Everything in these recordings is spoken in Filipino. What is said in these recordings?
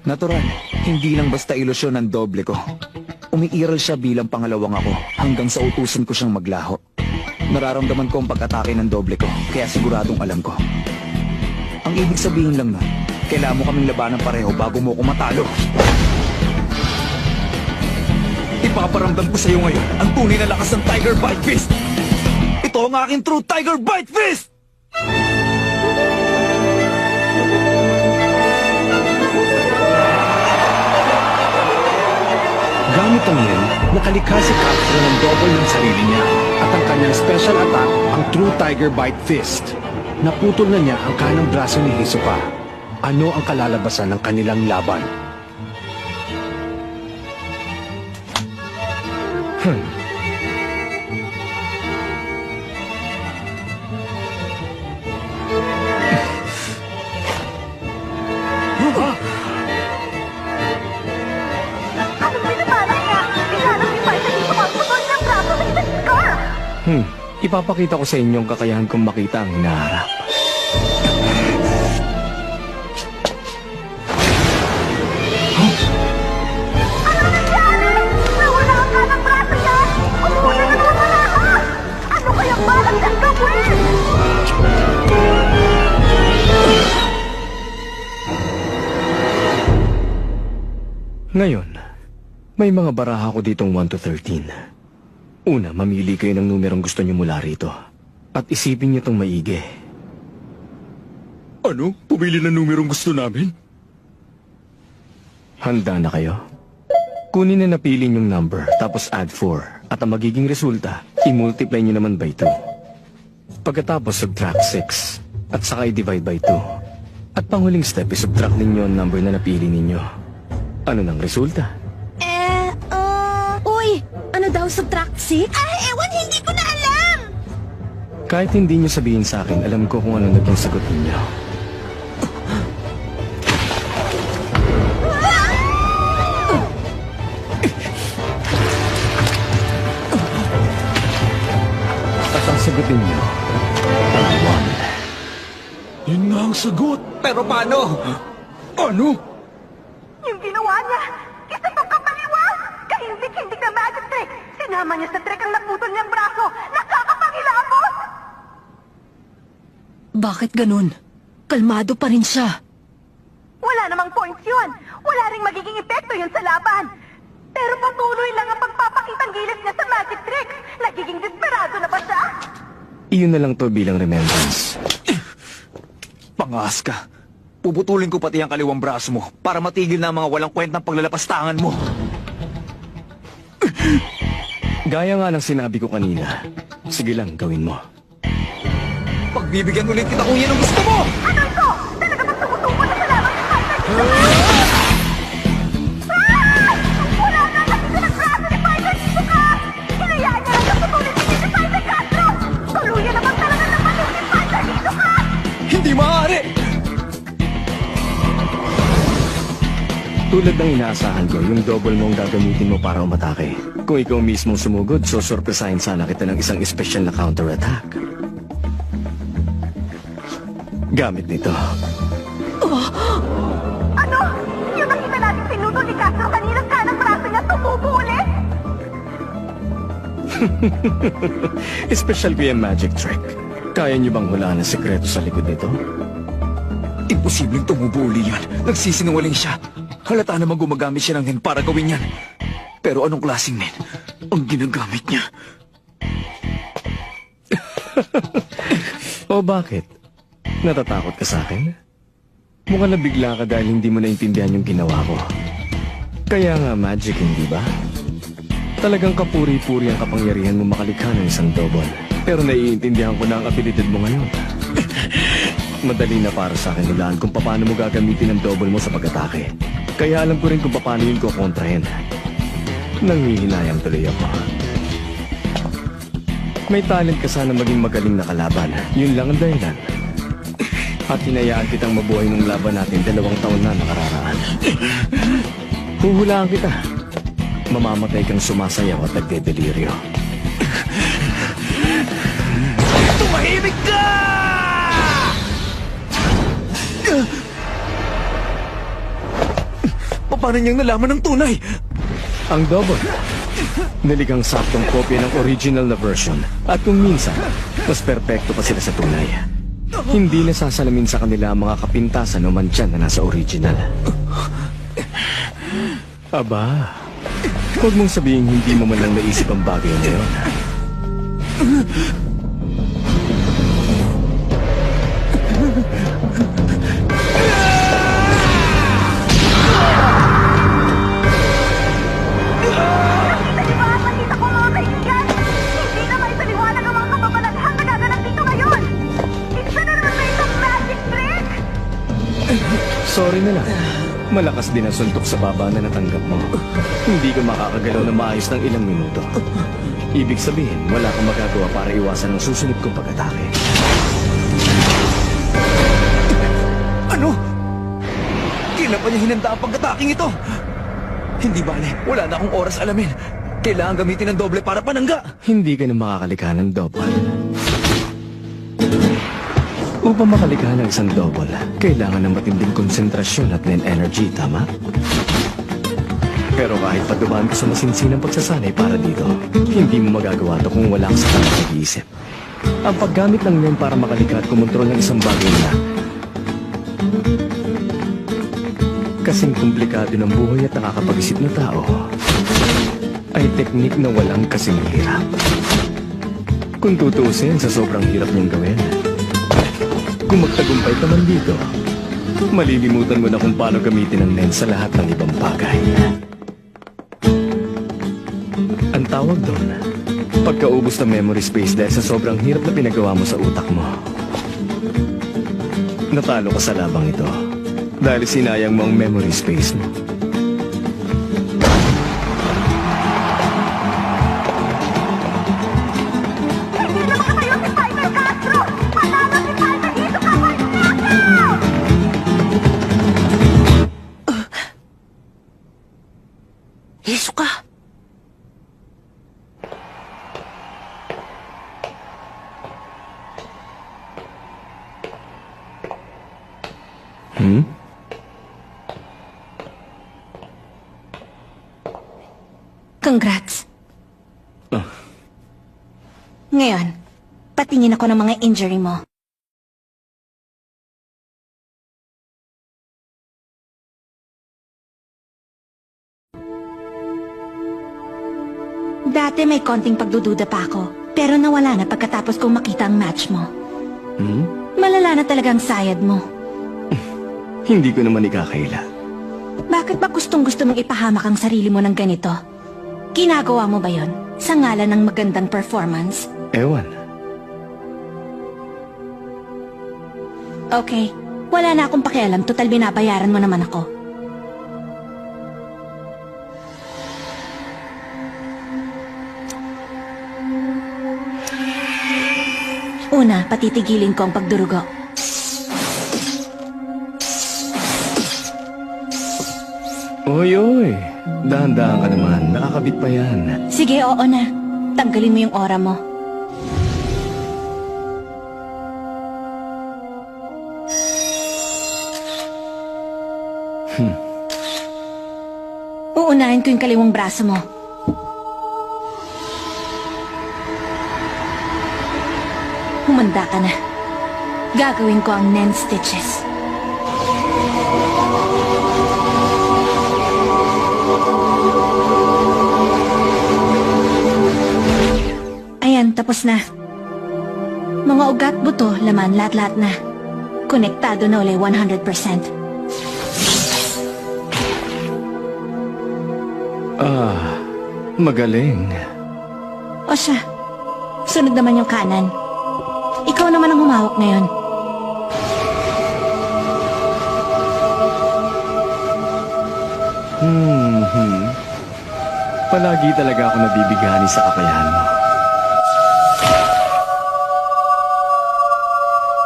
Natural, hindi lang basta ilusyon ng doble ko. Umiiral siya bilang pangalawang ako hanggang sa utusan ko siyang maglaho. Nararamdaman ko ang pag-atake ng doble ko, kaya siguradong alam ko. Ang ibig sabihin lang nun, kailangan mo kaming labanan pareho bago mo ko matalo. Ipaparamdam ko sa iyo ngayon ang tunay na lakas ng Tiger Bite Fist! Ito ang aking true Tiger Bite Fist! Gamit ang yan, nakalikha si Castro ng double ng sarili niya at ang kanyang special attack, ang True Tiger Bite Fist. Naputol na niya ang kanang braso ni Hisoka. Ano ang kalalabasan ng kanilang laban? Ipapakita ko sa inyo ang kakayahan kong makita ang hinaharap. Nawala ang kanang braso niya! Umuuna na naman sa lahat! Ano kayang balak niyang gawin? Ngayon, may mga baraha ko ditong 1 to 13. Una, mamili kayo ng numerong gusto niyo mula rito. At isipin niyo itong maigi. Ano? Pumili ng numerong gusto namin? Handa na kayo? Kunin na napili niyong number, tapos add 4. At ang magiging resulta, i-multiply niyo naman by 2. Pagkatapos, subtract 6. At saka i-divide by 2. At panghuling step, i-subtract ninyo ang number na napili ninyo. Ano nang resulta? Uy! Ano daw subtract 6? Ay, ewan, hindi ko na alam! Kahit hindi niyo sabihin sa akin, alam ko kung ano naging sagot ninyo. At ang sagot ninyo, ang 1. Yun nga ang sagot. Pero paano? Ano? Yung ginawa niya, isa tong kapaliwa! Kahindik-hindik na magic trick! Sinama niya sa trick ang naputol niyang braso! Nakakapangilabot! Bakit ganun? Kalmado pa rin siya. Wala namang points yun! Wala ring magiging epekto yun sa laban! Pero patuloy lang ang pagpapakitang gilis niya sa magic tricks! Nagiging desperado na ba siya? Iyon na lang to bilang remembrance. Pangas ka. Puputulin ko pati ang kaliwang braso mo para matigil na ang mga walang kwentang paglalapastangan mo. Gaya nga ng sinabi ko kanina, sige lang, gawin mo. Pagbibigyan ulit kita kung yan ang gusto mo! Ano ito? Talaga bang tumutubo na sa laban ng fighter dito? Wala na nakita ng braso ni fighter dito ka! Hinayaan niya lang kaputulin si fighter Castro! Tuluyan naman talaga ng mali ni fighter dito ka! Hindi maaari! Tulad ng inaasahan ko, yung double mo ang gagamitin mo para umatake. Kung ikaw mismo sumugod, so sorpresahin sana kita ng isang special na counter-attack. Gamit nito. Ano? Yung nakita natin pinutol ni Castro kaninang kanang braso niya tumubo ulit? Special ko yung magic trick. Kaya niyo bang hulaan ang sekreto sa likod nito? Imposibleng tumubo uli yan. Nagsisinungaling siya. Halata naman gumagamit siya ng hen para gawin yan. Pero anong klaseng hen ang ginagamit niya? O bakit? Natatakot ka sa akin? Mukhang nabigla ka dahil hindi mo naintindihan yung ginawa ko. Kaya nga magic, hindi ba? Talagang kapuri-puri ang kapangyarihan mo makalikha ng isang double. Pero naiintindihan ko na ang abilidad mo ngayon. Madali na para sa akin hulaan kung paano mo gagamitin ang double mo sa pag-atake. Kaya alam ko rin kung paano yun ko kontrahin. Nanghihinayang tuloy ako. May talent ka sana maging magaling na kalaban. Yun lang ang dahilan. At hinayaan kitang mabuhay ng laban natin 2 taon na nakararaan. Huhulaan kita. Mamamatay kang sumasayaw at nagdedeliryo. Tumahimik ka! Paano niyang nalaman ng tunay? Ang double. Naligang saktong kopya ng original na version. At kung minsan, mas perpekto pa sila sa tunay. Hindi nasasalamin sa kanila ang mga kapintasan o mantyan na nasa original. Aba, huwag mong sabihin hindi mo man lang naisip ang bagay na yun. Nakita ko mga kaibigan! Hindi na may saliwanag ang mga kababalaghan na gaganap dito ngayon! Isa na naman may isang magic trick! Sorry na lang. Malakas din ang suntok sa baba na natanggap mo. Hindi ka makakagalaw na maayos ng ilang minuto. Ibig sabihin, wala kang magagawa para iwasan ang susunod kong pag-atake. Ano? Kailan pa niya hinanda ang pag-ataking ito? Hindi bale, wala na akong oras alamin. Kailangan gamitin ng doble para panangga. Hindi ka na makakalikha ng double. Upang makalikha ng isang double, kailangan ng matinding konsentrasyon at energy, tama? Pero kahit pa dumaan ka sa masinsinang pagsasanay para dito, hindi mo magagawa ito kung wala kang sa tamang pag-iisip. Ang paggamit ng NEN para makalikha at kumontrol ng isang bagay na kasing komplikado ng buhay at nakakapag-isip na tao ay teknik na walang kasing hirap. Kung tutuusin, sa sobrang hirap niyang gawin. Kung magtagumpay ka man dito, malilimutan mo na kung paano gamitin ang NEN sa lahat ng ibang bagay. Ang tawag doon, pagkaubos ng memory space dahil sa sobrang hirap na pinagawa mo sa utak mo. Natalo ka sa labang ito dahil sinayang mo ang memory space mo. Hindi na makatayo si Fighter Castro! Panalo si Fighter dito ka! Fighter! Hisoka! Congrats. Ngayon, patingin ako ng mga injury mo. Dati may konting pagdududa pa ako, pero nawala na pagkatapos kong makita ang match mo. Malala na talagang sayad mo. Hindi ko naman ikakaila. Bakit ba gustong-gusto mong ipahamak ang sarili mo ng ganito? Ginagawa mo ba yon sa ngalan ng magandang performance? Ewan. Okay, wala na akong pakialam, total binabayaran mo naman ako. Una, patitigilin ko ang pagdurugo. Oy, dahan-dahan ka naman. Nakakabit pa yan. Sige, oo na. Tanggalin mo yung aura mo. Uunahin ko yung kaliwang braso mo. Humanda ka na. Gagawin ko ang NEN stitches. Ayan, tapos na. Mga ugat, buto, laman, lahat-lahat na. Konektado na uli 100%. Magaling. O siya, sunod naman yung kanan. Ikaw naman ang humawak ngayon. Palagi talaga ako nabibighani sa kakayahan mo.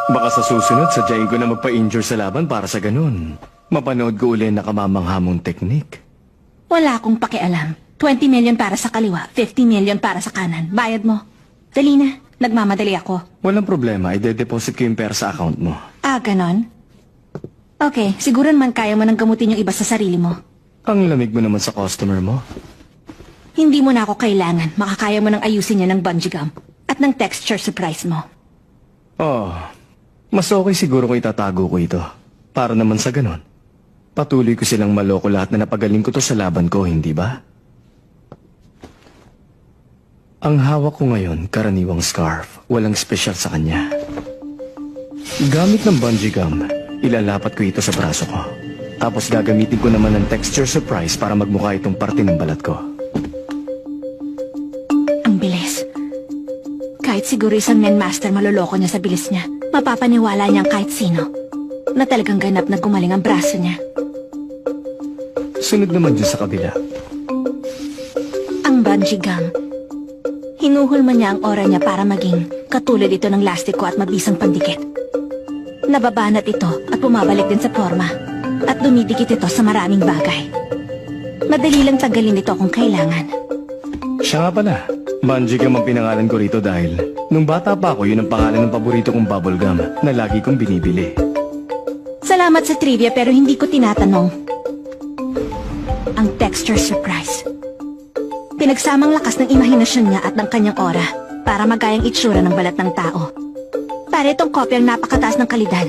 Baka sa susunod, sadyain ko na magpa-injure sa laban para sa ganun. Mapanood ko uli na kamamangha mong teknik. Wala akong pakialam. 20 million para sa kaliwa, 50 million para sa kanan. Bayad mo. Dali na, nagmamadali ako. Walang problema, ide-deposit ko yung pera sa account mo. Ah, ganon? Okay, siguro naman kaya mo nang gamutin yung iba sa sarili mo. Ang lamig mo naman sa customer mo. Hindi mo na ako kailangan. Makakaya mo nang ayusin niya ng bungee gum at ng texture surprise mo. Oh, mas okay siguro kung itatago ko ito. Para naman sa ganon. Patuloy ko silang maloko lahat na napagaling ko to sa laban ko, hindi ba? Ang hawak ko ngayon, karaniwang scarf. Walang espesyal sa kanya. Gamit ng bungee gum, ilalapat ko ito sa braso ko. Tapos gagamitin ko naman ng texture surprise para magmukha itong parte ng balat ko. Ang bilis. Kahit siguro isang Nen Master maloloko niya sa bilis niya, mapapaniwala niyang kahit sino na talagang ganap na gumaling ang braso niya. Sunod naman dyan sa kabila. Ang bungee gum. Hinuhulma niya ang aura niya para maging katulad ito ng lastiko at mabisang pandikit. Nababanat ito at bumabalik din sa forma at dumidikit ito sa maraming bagay. Madali lang tanggalin ito kung kailangan. Siya nga pala, bungee gum ang pinangalan ko rito dahil nung bata pa ako, yun ang pangalan ng paborito kong bubble gum na lagi kong binibili. Salamat sa trivia pero hindi ko tinatanong. Ang texture surprise. Pinagsamang lakas ng imahinasyon niya at ng kanyang aura para magayang itsura ng balat ng tao. Para itong kopyang napakataas ng kalidad.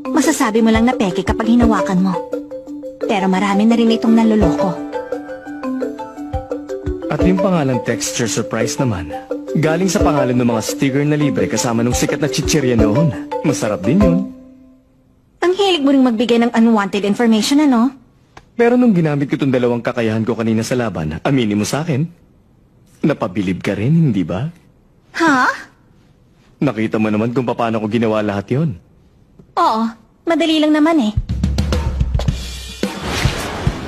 Masasabi mo lang na peke kapag hinawakan mo. Pero marami na rin itong naloloko. At yung pangalan texture surprise naman, galing sa pangalan ng mga sticker na libre kasama ng sikat na chichirya noon. Masarap din yun. Ang hilig mo ring magbigay ng unwanted information, ano? Pero nung ginamit ko itong dalawang kakayahan ko kanina sa laban, aminin mo sa akin, napabilib ka rin, hindi ba? Ha? Nakita mo naman kung paano ko ginawa lahat yon. Oo, madali lang naman eh.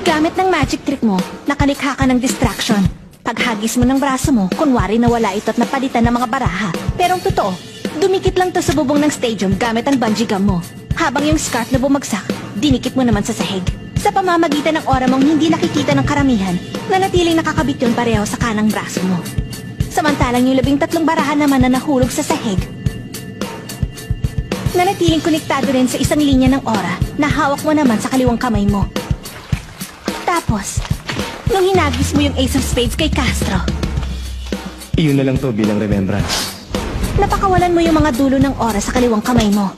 Gamit ng magic trick mo, nakalikha ka ng distraction. Paghagis mo ng braso mo, kunwari nawala ito at napalitan ng mga baraha. Pero ang totoo, dumikit lang to sa bubong ng stadium gamit ang bungee gum mo. Habang yung scarf na bumagsak, dinikit mo naman sa sahig. Sa pamamagitan ng aura mong hindi nakikita ng karamihan, nanatiling nakakabit yun pareho sa kanang braso mo. Samantalang yung 13 barahan naman na nahulog sa sahig, nanatiling konektado rin sa isang linya ng aura na hawak mo naman sa kaliwang kamay mo. Tapos, nung hinagis mo yung Ace of Spades kay Castro, Iyon na lang to bilang remembrance. napakawalan mo yung mga dulo ng aura sa kaliwang kamay mo.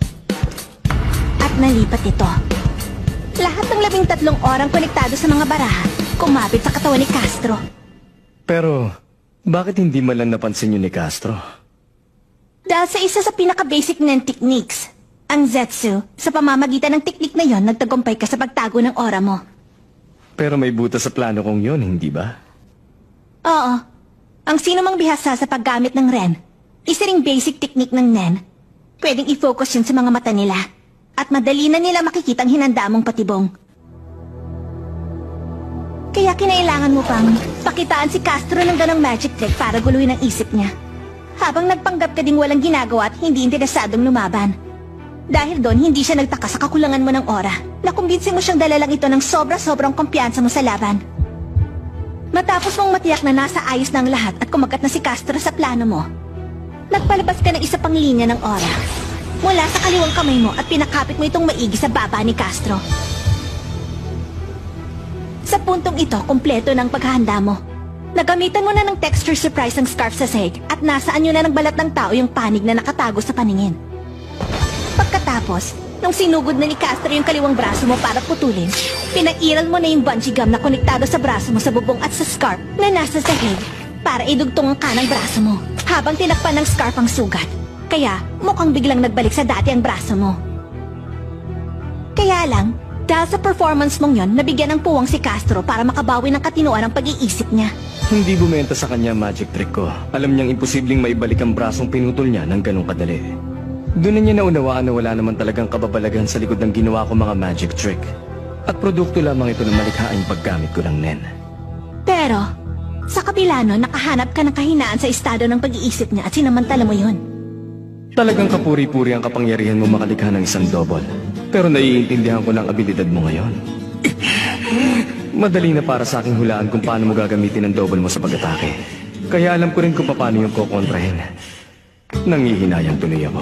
At nalipat ito. Lahat ng 13 orang konektado sa mga baraha, kumapit sa katawan ni Castro. Pero, bakit hindi man lang napansin yun ni Castro? Dahil sa isa sa pinaka-basic ng techniques, ang Zetsu, sa pamamagitan ng teknik na yon, nagtagumpay ka sa pagtago ng aura mo. Pero may butas sa plano kong yun, hindi ba? Oo. Ang sino mang bihasa sa paggamit ng Ren, isa ring basic technique ng Nen, pwedeng i-focus yun sa mga mata nila. At madali na nila makikita ang hinanda mong patibong. Kaya kinailangan mo pang pakitaan si Castro ng ganong magic trick para guluhin ang isip niya. Habang nagpanggap ka ding walang ginagawa at hindi interesadong lumaban. Dahil doon, hindi siya nagtaka sa kakulangan mo ng aura. Nakumbinsin mo siyang dala lang ito ng sobra-sobrang kumpiyansa mo sa laban. Matapos mong matiyak na nasa ayos na ang lahat at kumagat na si Castro sa plano mo, nagpalabas ka ng isa pang linya ng aura mula sa kaliwang kamay mo at pinakapit mo itong maigi sa baba ni Castro. Sa puntong ito, kumpleto ng paghahanda mo. Nagamitan mo na ng texture surprise ang scarf sa sahig at nasaan nyo na ng balat ng tao yung panig na nakatago sa paningin. Pagkatapos, nung sinugod na ni Castro yung kaliwang braso mo para putulin, pinairal mo na yung bungee gum na konektado sa braso mo sa bubong at sa scarf na nasa sahig para idugtong ang kanang braso mo habang tinakpan ng scarf ang sugat. Kaya, mukhang biglang nagbalik sa dati ang braso mo. Kaya lang, dahil sa performance mong yon, nabigyan ng puwang si Castro para makabawi ng katinoan ang pag-iisip niya. Hindi bumenta sa kanya magic trick ko. Alam niyang imposibleng maibalik ang brasong pinutol niya ng ganong kadali. Doon na niya naunawaan na wala naman talagang kababalaghan sa likod ng ginawa ko mga magic trick. At produkto lamang ito ng malikhaing paggamit ko ng Nen. Pero, sa kabila nun, nakahanap ka ng kahinaan sa estado ng pag-iisip niya at sinamantala mo yun. Talagang kapuri-puri ang kapangyarihan mo makalikha ng isang double. Pero naiintindihan ko ng abilidad mo ngayon. Madali na para sa aking hulaan kung paano mo gagamitin ang double mo sa pag-atake. Kaya alam ko rin kung paano yung kukontrahin. Nangihinayang tuloy ako.